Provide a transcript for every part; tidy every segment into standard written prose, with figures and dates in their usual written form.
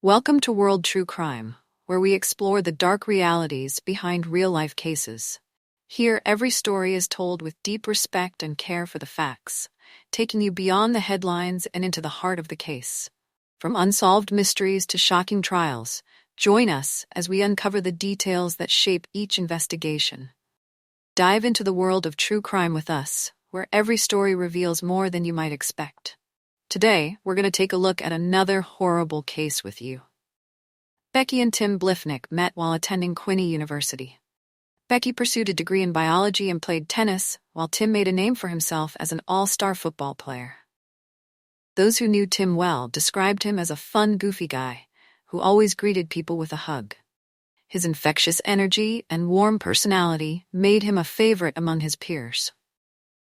Welcome to World True Crime, where we explore the dark realities behind real-life cases. Here, every story is told with deep respect and care for the facts, taking you beyond the headlines and into the heart of the case. From unsolved mysteries to shocking trials, join us as we uncover the details that shape each investigation. Dive into the world of true crime with us, where every story reveals more than you might expect. Today, we're going to take a look at another horrible case with you. Becky and Tim Bliefnick met while attending Quincy University. Becky pursued a degree in biology and played tennis, while Tim made a name for himself as an all-star football player. Those who knew Tim well described him as a fun, goofy guy who always greeted people with a hug. His infectious energy and warm personality made him a favorite among his peers.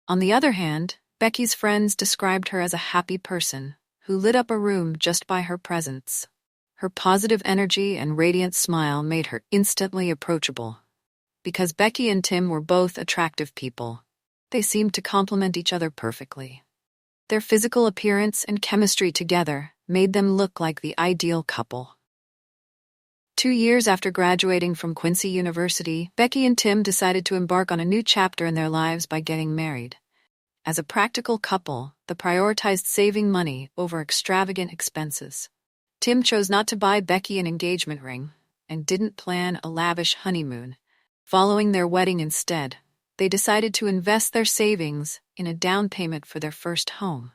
On the other hand, Becky's friends described her as a happy person who lit up a room just by her presence. Her positive energy and radiant smile made her instantly approachable. Because Becky and Tim were both attractive people, they seemed to complement each other perfectly. Their physical appearance and chemistry together made them look like the ideal couple. 2 years after graduating from Quincy University, Becky and Tim decided to embark on a new chapter in their lives by getting married. As a practical couple, they prioritized saving money over extravagant expenses. Tim chose not to buy Becky an engagement ring and didn't plan a lavish honeymoon. Following their wedding instead, they decided to invest their savings in a down payment for their first home.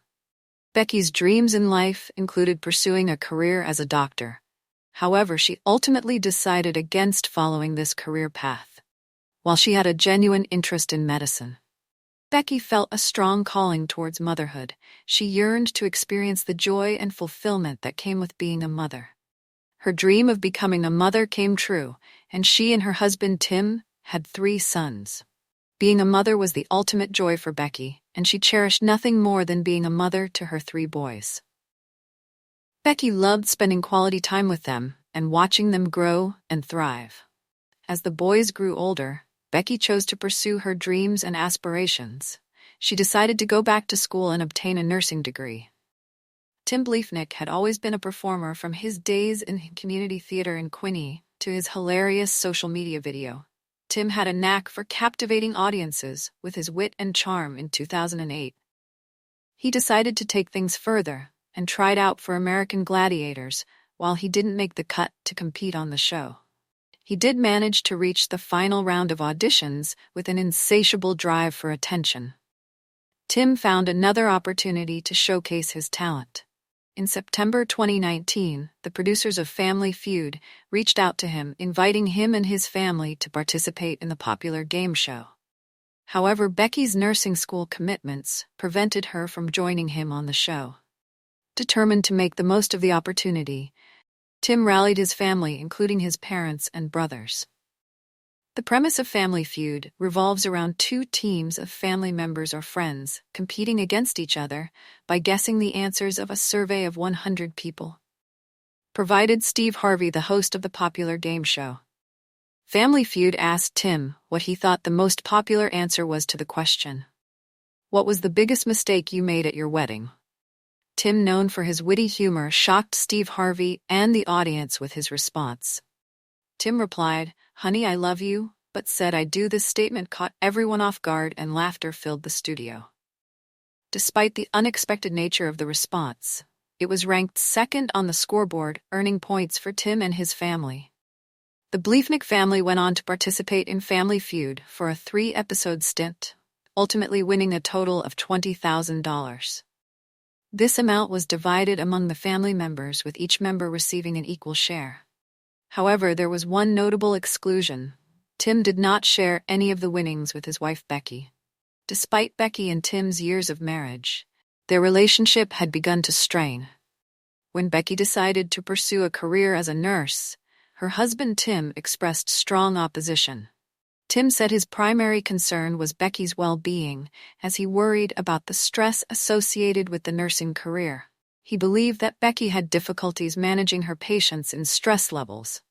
Becky's dreams in life included pursuing a career as a doctor. However, she ultimately decided against following this career path. While she had a genuine interest in medicine, Becky felt a strong calling towards motherhood. She yearned to experience the joy and fulfillment that came with being a mother. Her dream of becoming a mother came true, and she and her husband Tim had 3 sons. Being a mother was the ultimate joy for Becky, and she cherished nothing more than being a mother to her 3 boys. Becky loved spending quality time with them and watching them grow and thrive. As the boys grew older, Becky chose to pursue her dreams and aspirations. She decided to go back to school and obtain a nursing degree. Tim Bliefnick had always been a performer, from his days in community theater in Quincy to his hilarious social media video. Tim had a knack for captivating audiences with his wit and charm. In 2008, he decided to take things further and tried out for American Gladiators. While he didn't make the cut to compete on the show, he did manage to reach the final round of auditions with an insatiable drive for attention. Tim found another opportunity to showcase his talent. In September 2019, the producers of Family Feud reached out to him, inviting him and his family to participate in the popular game show. However, Becky's nursing school commitments prevented her from joining him on the show. Determined to make the most of the opportunity, Tim rallied his family, including his parents and brothers. The premise of Family Feud revolves around 2 teams of family members or friends competing against each other by guessing the answers of a survey of 100 people. Provided Steve Harvey, the host of the popular game show. Family Feud asked Tim what he thought the most popular answer was to the question, "What was the biggest mistake you made at your wedding?" Tim, known for his witty humor, shocked Steve Harvey and the audience with his response. Tim replied, "Honey, I love you," but said "I do." This statement caught everyone off guard and laughter filled the studio. Despite the unexpected nature of the response, it was ranked second on the scoreboard, earning points for Tim and his family. The Bliefnick family went on to participate in Family Feud for a 3-episode stint, ultimately winning a total of $20,000. This amount was divided among the family members, with each member receiving an equal share. However, there was one notable exclusion. Tim did not share any of the winnings with his wife Becky. Despite Becky and Tim's years of marriage, their relationship had begun to strain. When Becky decided to pursue a career as a nurse, her husband Tim expressed strong opposition. Tim said his primary concern was Becky's well-being, as he worried about the stress associated with the nursing career. He believed that Becky had difficulties managing her patients and stress levels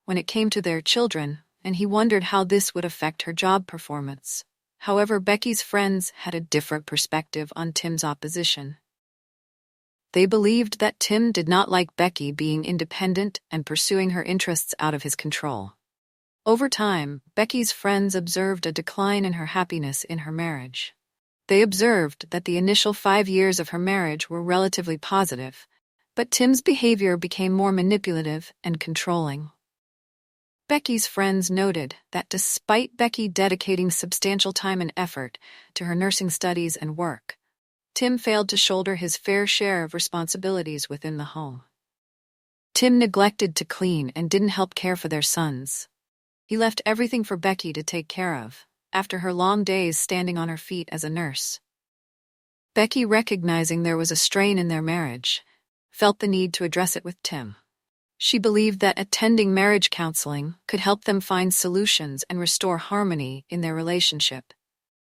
when it came to their children, and he wondered how this would affect her job performance. However, Becky's friends had a different perspective on Tim's opposition. They believed that Tim did not like Becky being independent and pursuing her interests out of his control. Over time, Becky's friends observed a decline in her happiness in her marriage. They observed that the initial 5 years of her marriage were relatively positive, but Tim's behavior became more manipulative and controlling. Becky's friends noted that despite Becky dedicating substantial time and effort to her nursing studies and work, Tim failed to shoulder his fair share of responsibilities within the home. Tim neglected to clean and didn't help care for their sons. He left everything for Becky to take care of, after her long days standing on her feet as a nurse. Becky, recognizing there was a strain in their marriage, felt the need to address it with Tim. She believed that attending marriage counseling could help them find solutions and restore harmony in their relationship.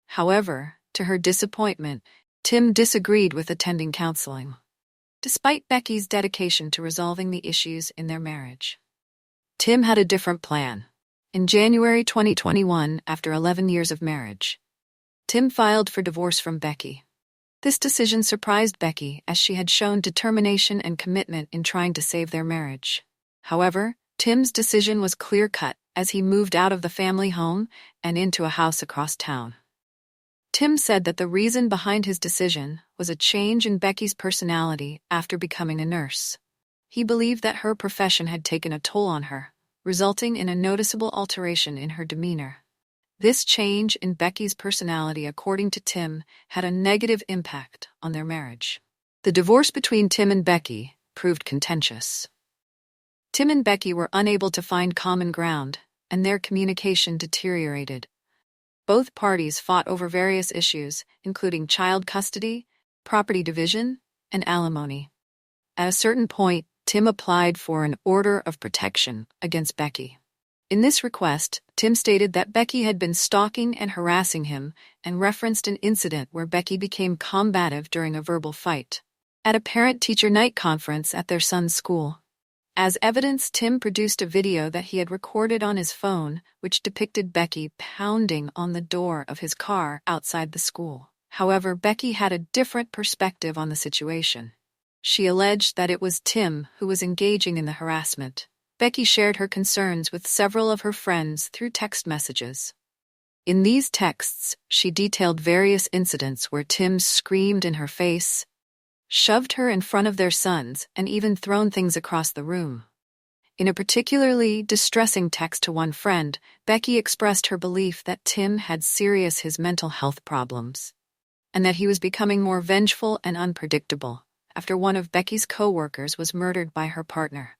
However, to her disappointment, Tim disagreed with attending counseling, despite Becky's dedication to resolving the issues in their marriage. Tim had a different plan. In January 2021, after 11 years of marriage, Tim filed for divorce from Becky. This decision surprised Becky, as she had shown determination and commitment in trying to save their marriage. However, Tim's decision was clear-cut, as he moved out of the family home and into a house across town. Tim said that the reason behind his decision was a change in Becky's personality after becoming a nurse. He believed that her profession had taken a toll on her, resulting in a noticeable alteration in her demeanor. This change in Becky's personality, according to Tim, had a negative impact on their marriage. The divorce between Tim and Becky proved contentious. Tim and Becky were unable to find common ground, and their communication deteriorated. Both parties fought over various issues, including child custody, property division, and alimony. At a certain point, Tim applied for an order of protection against Becky. In this request, Tim stated that Becky had been stalking and harassing him and referenced an incident where Becky became combative during a verbal fight at a parent-teacher night conference at their son's school. As evidence, Tim produced a video that he had recorded on his phone, which depicted Becky pounding on the door of his car outside the school. However, Becky had a different perspective on the situation. She alleged that it was Tim who was engaging in the harassment. Becky shared her concerns with several of her friends through text messages. In these texts, she detailed various incidents where Tim screamed in her face, shoved her in front of their sons, and even thrown things across the room. In a particularly distressing text to one friend, Becky expressed her belief that Tim had serious mental health problems, and that he was becoming more vengeful and unpredictable after one of Becky's co-workers was murdered by her partner.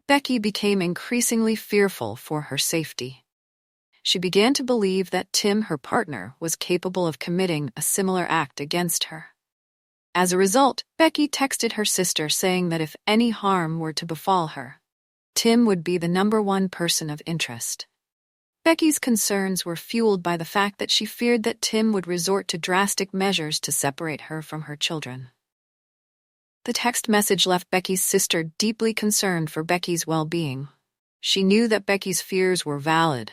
Becky became increasingly fearful for her safety. She began to believe that Tim, her partner, was capable of committing a similar act against her. As a result, Becky texted her sister saying that if any harm were to befall her, Tim would be the #1 person of interest. Becky's concerns were fueled by the fact that she feared that Tim would resort to drastic measures to separate her from her children. The text message left Becky's sister deeply concerned for Becky's well-being. She knew that Becky's fears were valid,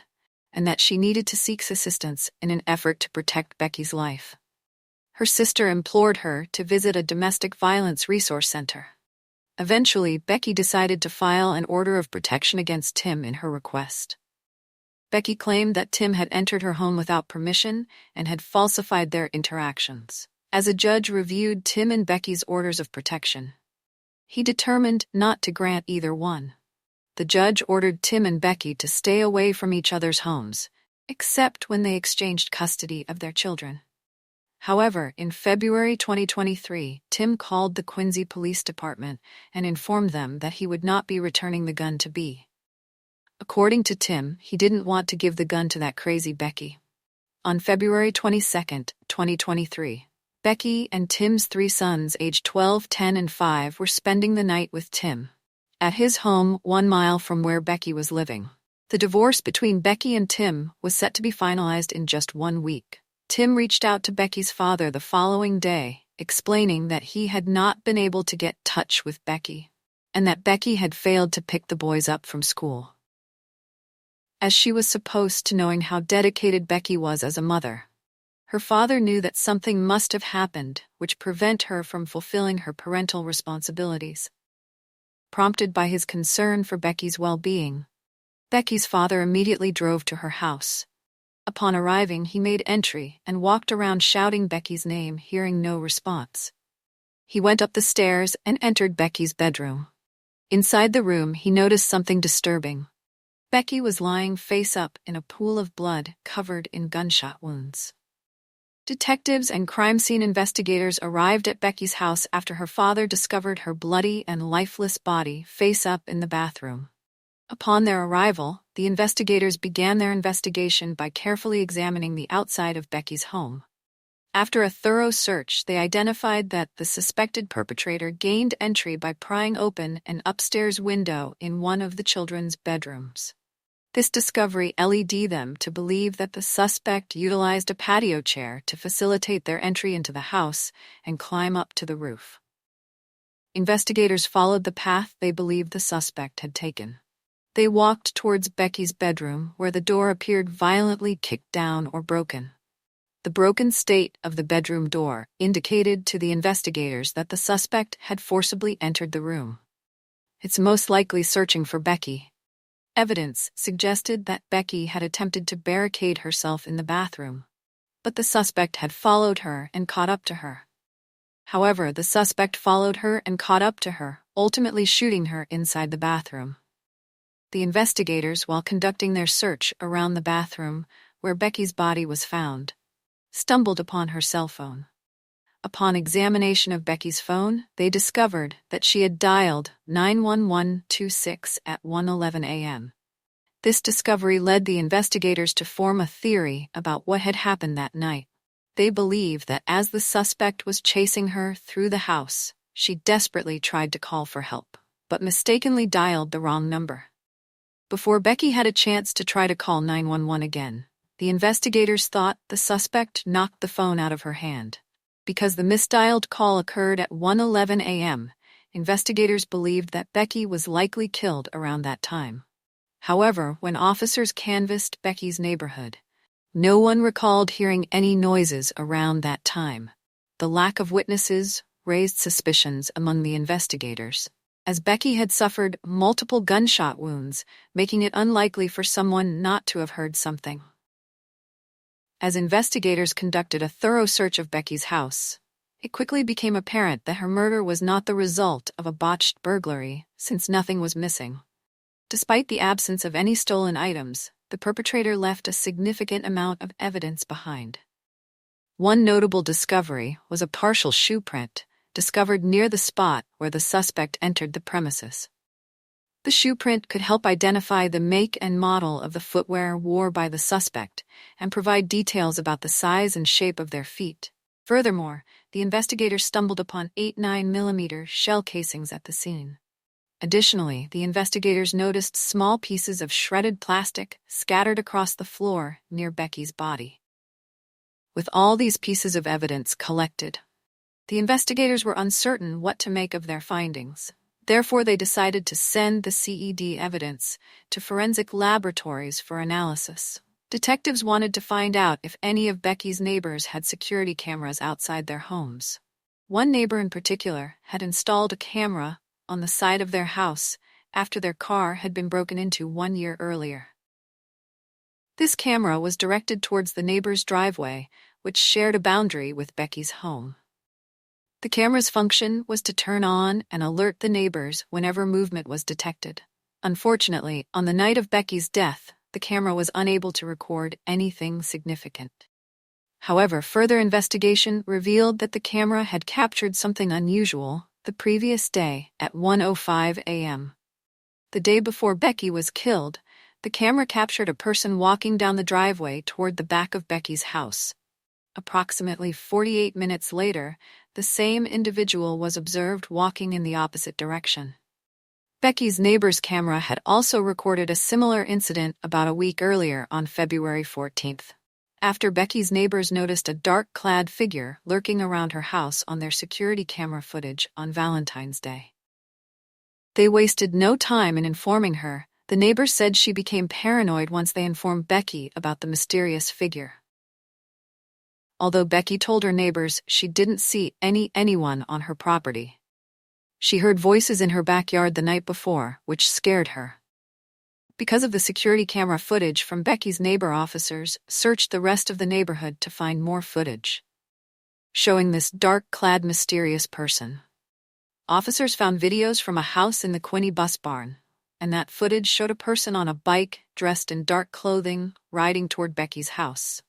and that she needed to seek assistance in an effort to protect Becky's life. Her sister implored her to visit a domestic violence resource center. Eventually, Becky decided to file an order of protection against Tim in her request. Becky claimed that Tim had entered her home without permission and had falsified their interactions. As a judge reviewed Tim and Becky's orders of protection, he determined not to grant either one. The judge ordered Tim and Becky to stay away from each other's homes, except when they exchanged custody of their children. However, in February 2023, Tim called the Quincy Police Department and informed them that he would not be returning the gun to B. According to Tim, he didn't want to give the gun to that crazy Becky. On February 22, 2023, Becky and Tim's 3 sons, aged 12, 10, and 5, were spending the night with Tim at his home 1 mile from where Becky was living. The divorce between Becky and Tim was set to be finalized in just 1 week. Tim reached out to Becky's father the following day, explaining that he had not been able to get in touch with Becky, and that Becky had failed to pick the boys up from school. As she was supposed to, knowing how dedicated Becky was as a mother, Her father knew that something must have happened, which prevented her from fulfilling her parental responsibilities. Prompted by his concern for Becky's well-being, Becky's father immediately drove to her house. Upon arriving, he made entry and walked around shouting Becky's name, hearing no response. He went up the stairs and entered Becky's bedroom. Inside the room, he noticed something disturbing. Becky was lying face up in a pool of blood covered in gunshot wounds. Detectives and crime scene investigators arrived at Becky's house after her father discovered her bloody and lifeless body face up in the bathroom. Upon their arrival, the investigators began their investigation by carefully examining the outside of Becky's home. After a thorough search, they identified that the suspected perpetrator gained entry by prying open an upstairs window in one of the children's bedrooms. This discovery led them to believe that the suspect utilized a patio chair to facilitate their entry into the house and climb up to the roof. Investigators followed the path they believed the suspect had taken. They walked towards Becky's bedroom, where the door appeared violently kicked down or broken. The broken state of the bedroom door indicated to the investigators that the suspect had forcibly entered the room. It's most likely searching for Becky. Evidence suggested that Becky had attempted to barricade herself in the bathroom, but the suspect had followed her and caught up to her. However, the suspect followed her and caught up to her, ultimately shooting her inside the bathroom. The investigators, while conducting their search around the bathroom where Becky's body was found, stumbled upon her cell phone. Upon examination of Becky's phone, they discovered that she had dialed 91126 at 1:11 a.m. This discovery led the investigators to form a theory about what had happened that night. They believe that as the suspect was chasing her through the house, she desperately tried to call for help, but mistakenly dialed the wrong number. Before Becky had a chance to try to call 911 again, the investigators thought the suspect knocked the phone out of her hand. Because the misdialed call occurred at 1:11 a.m., investigators believed that Becky was likely killed around that time. However, when officers canvassed Becky's neighborhood, no one recalled hearing any noises around that time. The lack of witnesses raised suspicions among the investigators, as Becky had suffered multiple gunshot wounds, making it unlikely for someone not to have heard something. As investigators conducted a thorough search of Becky's house, it quickly became apparent that her murder was not the result of a botched burglary, since nothing was missing. Despite the absence of any stolen items, the perpetrator left a significant amount of evidence behind. One notable discovery was a partial shoe print, discovered near the spot where the suspect entered the premises. The shoe print could help identify the make and model of the footwear worn by the suspect and provide details about the size and shape of their feet. Furthermore, the investigators stumbled upon 8 9mm shell casings at the scene. Additionally, the investigators noticed small pieces of shredded plastic scattered across the floor near Becky's body. With all these pieces of evidence collected, the investigators were uncertain what to make of their findings. Therefore, they decided to send the CED evidence to forensic laboratories for analysis. Detectives wanted to find out if any of Becky's neighbors had security cameras outside their homes. One neighbor in particular had installed a camera on the side of their house after their car had been broken into 1 year earlier. This camera was directed towards the neighbor's driveway, which shared a boundary with Becky's home. The camera's function was to turn on and alert the neighbors whenever movement was detected. Unfortunately, on the night of Becky's death, the camera was unable to record anything significant. However, further investigation revealed that the camera had captured something unusual the previous day at 1:05 a.m. The day before Becky was killed, the camera captured a person walking down the driveway toward the back of Becky's house. Approximately 48 minutes later, the same individual was observed walking in the opposite direction. Becky's neighbor's camera had also recorded a similar incident about a week earlier on February 14th. After Becky's neighbors noticed a dark-clad figure lurking around her house on their security camera footage on Valentine's Day. They wasted no time in informing her. The neighbors said she became paranoid once they informed Becky about the mysterious figure. although Becky told her neighbors she didn't see anyone on her property. She heard voices in her backyard the night before, which scared her. Because of the security camera footage from Becky's neighbor, officers searched the rest of the neighborhood to find more footage showing this dark-clad mysterious person. Officers found videos from a house in the Quinney bus barn, and that footage showed a person on a bike, dressed in dark clothing, riding toward Becky's house.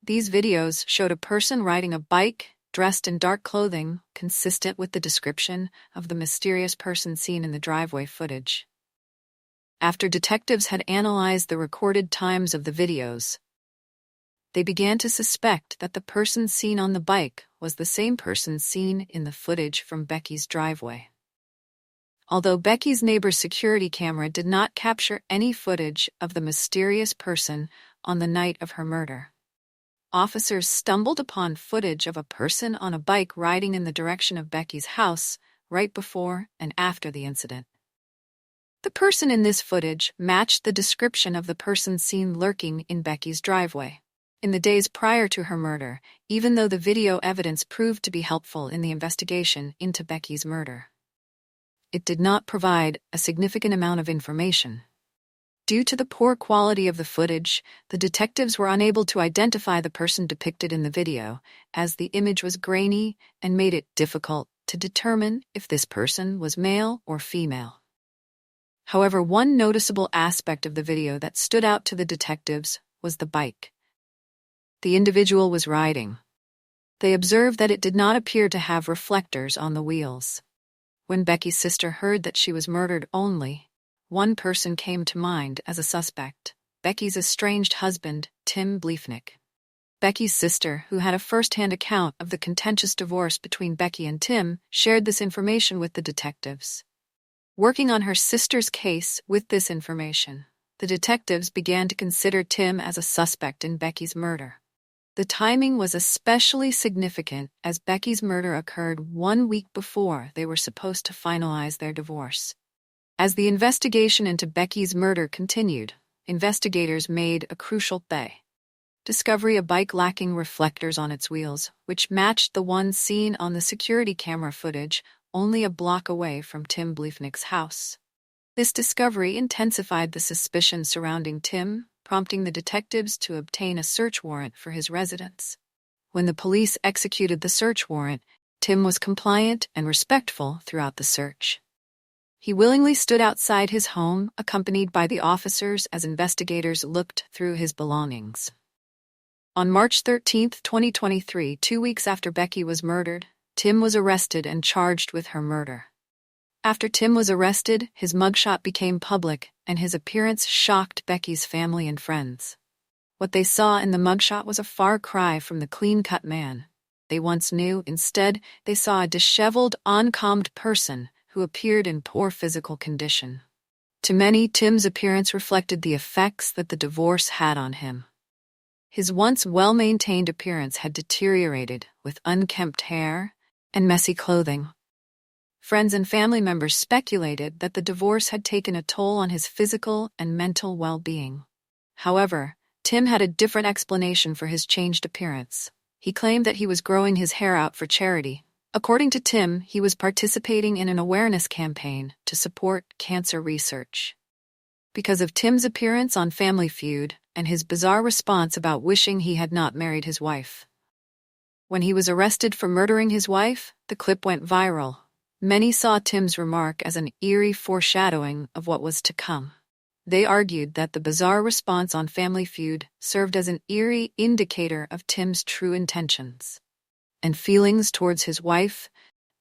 These videos showed a person riding a bike, dressed in dark clothing, consistent with the description of the mysterious person seen in the driveway footage. After detectives had analyzed the recorded times of the videos, they began to suspect that the person seen on the bike was the same person seen in the footage from Becky's driveway. Although Becky's neighbor's security camera did not capture any footage of the mysterious person on the night of her murder, officers stumbled upon footage of a person on a bike riding in the direction of Becky's house right before and after the incident. The person in this footage matched the description of the person seen lurking in Becky's driveway in the days prior to her murder, even though the video evidence proved to be helpful in the investigation into Becky's murder. It did not provide a significant amount of information. Due to the poor quality of the footage, the detectives were unable to identify the person depicted in the video, as the image was grainy and made it difficult to determine if this person was male or female. However, one noticeable aspect of the video that stood out to the detectives was the bike the individual was riding. They observed that it did not appear to have reflectors on the wheels. When Becky's sister heard that she was murdered, only one person came to mind as a suspect: Becky's estranged husband, Tim Bliefnick. Becky's sister, who had a first-hand account of the contentious divorce between Becky and Tim, shared this information with the detectives. Working on her sister's case with this information, the detectives began to consider Tim as a suspect in Becky's murder. The timing was especially significant as Becky's murder occurred 1 week before they were supposed to finalize their divorce. As the investigation into Becky's murder continued, investigators made a crucial discovery: a bike lacking reflectors on its wheels, which matched the one seen on the security camera footage only a block away from Tim Bliefnick's house. This discovery intensified the suspicion surrounding Tim, prompting the detectives to obtain a search warrant for his residence. When the police executed the search warrant, Tim was compliant and respectful throughout the search. He willingly stood outside his home, accompanied by the officers, as investigators looked through his belongings. On March 13, 2023, 2 weeks after Becky was murdered, Tim was arrested and charged with her murder. After Tim was arrested, his mugshot became public, and his appearance shocked Becky's family and friends. What they saw in the mugshot was a far cry from the clean-cut man they once knew. Instead, they saw a disheveled, uncombed person who appeared in poor physical condition. To many, Tim's appearance reflected the effects that the divorce had on him. His once well-maintained appearance had deteriorated, with unkempt hair and messy clothing. Friends and family members speculated that the divorce had taken a toll on his physical and mental well-being. However, Tim had a different explanation for his changed appearance. He claimed that he was growing his hair out for charity. According to Tim, he was participating in an awareness campaign to support cancer research. Because of Tim's appearance on Family Feud and his bizarre response about wishing he had not married his wife. When he was arrested for murdering his wife, the clip went viral. Many saw Tim's remark as an eerie foreshadowing of what was to come. They argued that the bizarre response on Family Feud served as an eerie indicator of Tim's true intentions and feelings towards his wife.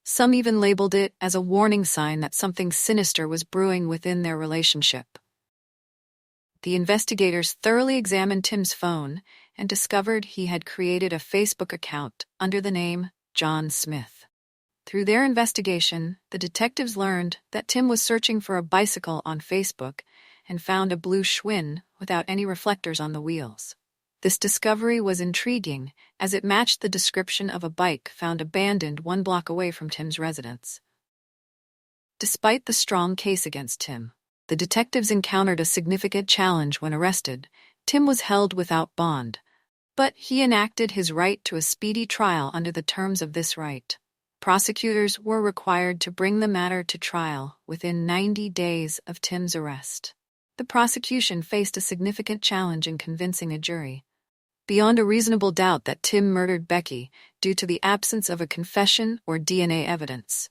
Some even labeled it as a warning sign that something sinister was brewing within their relationship. The investigators thoroughly examined Tim's phone and discovered he had created a Facebook account under the name John Smith. Through their investigation, the detectives learned that Tim was searching for a bicycle on Facebook and found a blue Schwinn without any reflectors on the wheels. This discovery was intriguing, as it matched the description of a bike found abandoned 1 block away from Tim's residence. Despite the strong case against Tim, the detectives encountered a significant challenge when arrested. Tim was held without bond, But he enacted his right to a speedy trial under the terms of this right. Prosecutors were required to bring the matter to trial within 90 days of Tim's arrest. The prosecution faced a significant challenge in convincing a jury beyond a reasonable doubt that Tim murdered Becky due to the absence of a confession or DNA evidence.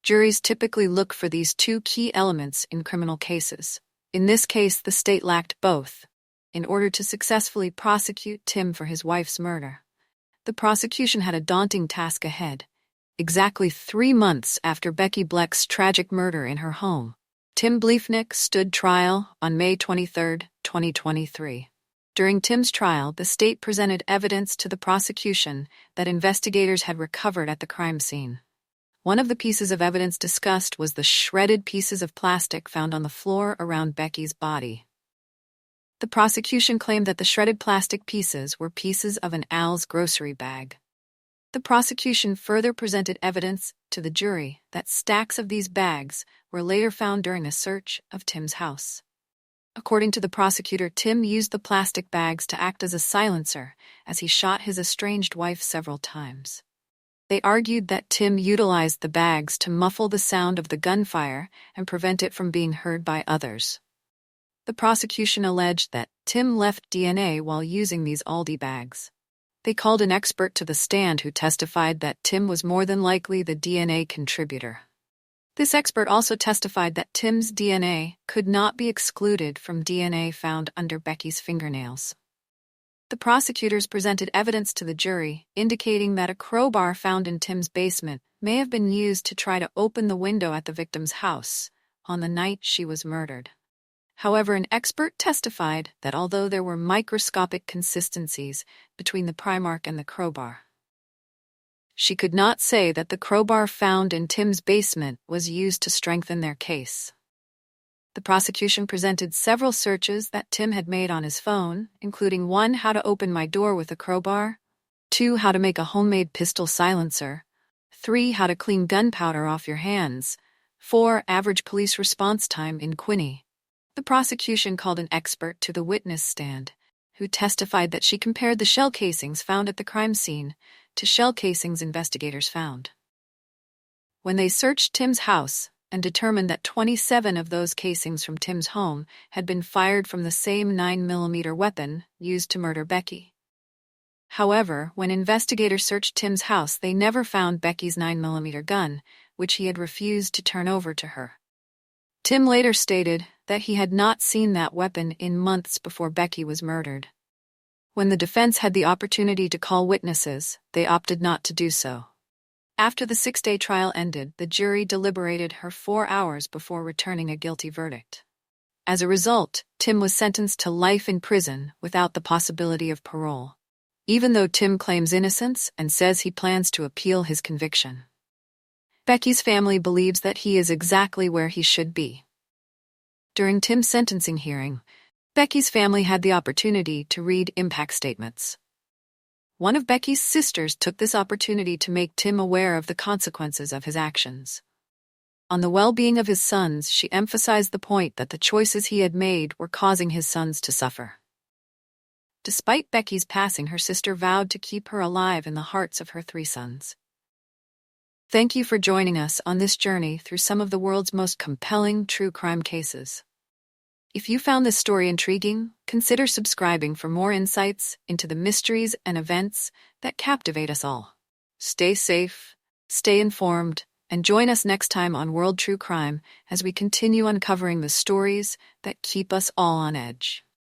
Juries typically look for these two key elements in criminal cases. In this case, the state lacked both. In order to successfully prosecute Tim for his wife's murder, the prosecution had a daunting task ahead. Exactly 3 months after Becky Bleck's tragic murder in her home, Tim Bliefnick stood trial on May 23, 2023. During Tim's trial, the state presented evidence to the prosecution that investigators had recovered at the crime scene. One of the pieces of evidence discussed was the shredded pieces of plastic found on the floor around Becky's body. The prosecution claimed that the shredded plastic pieces were pieces of an Al's grocery bag. The prosecution further presented evidence to the jury that stacks of these bags were later found during a search of Tim's house. According to the prosecutor, Tim used the plastic bags to act as a silencer as he shot his estranged wife several times. They argued that Tim utilized the bags to muffle the sound of the gunfire and prevent it from being heard by others. The prosecution alleged that Tim left DNA while using these Aldi bags. They called an expert to the stand who testified that Tim was more than likely the DNA contributor. This expert also testified that Tim's DNA could not be excluded from DNA found under Becky's fingernails. The prosecutors presented evidence to the jury indicating that a crowbar found in Tim's basement may have been used to try to open the window at the victim's house on the night she was murdered. However, an expert testified that although there were microscopic consistencies between the pry mark and the crowbar, she could not say that the crowbar found in Tim's basement was used to strengthen their case. The prosecution presented several searches that Tim had made on his phone, including 1. How to open my door with a crowbar, 2. How to make a homemade pistol silencer, 3. How to clean gunpowder off your hands, 4. Average police response time in Quinny. The prosecution called an expert to the witness stand, who testified that she compared the shell casings found at the crime scene to shell casings investigators found when they searched Tim's house, and determined that 27 of those casings from Tim's home had been fired from the same 9mm weapon used to murder Becky. However, when investigators searched Tim's house, they never found Becky's 9mm gun, which he had refused to turn over to her. Tim later stated that he had not seen that weapon in months before Becky was murdered. When the defense had the opportunity to call witnesses, they opted not to do so. After the 6-day trial ended, the jury deliberated for 4 hours before returning a guilty verdict. As a result, Tim was sentenced to life in prison without the possibility of parole, even though Tim claims innocence and says he plans to appeal his conviction. Becky's family believes that he is exactly where he should be. During Tim's sentencing hearing, Becky's family had the opportunity to read impact statements. One of Becky's sisters took this opportunity to make Tim aware of the consequences of his actions. On the well-being of his sons, she emphasized the point that the choices he had made were causing his sons to suffer. Despite Becky's passing, her sister vowed to keep her alive in the hearts of her 3 sons. Thank you for joining us on this journey through some of the world's most compelling true crime cases. If you found this story intriguing, consider subscribing for more insights into the mysteries and events that captivate us all. Stay safe, stay informed, and join us next time on World True Crime as we continue uncovering the stories that keep us all on edge.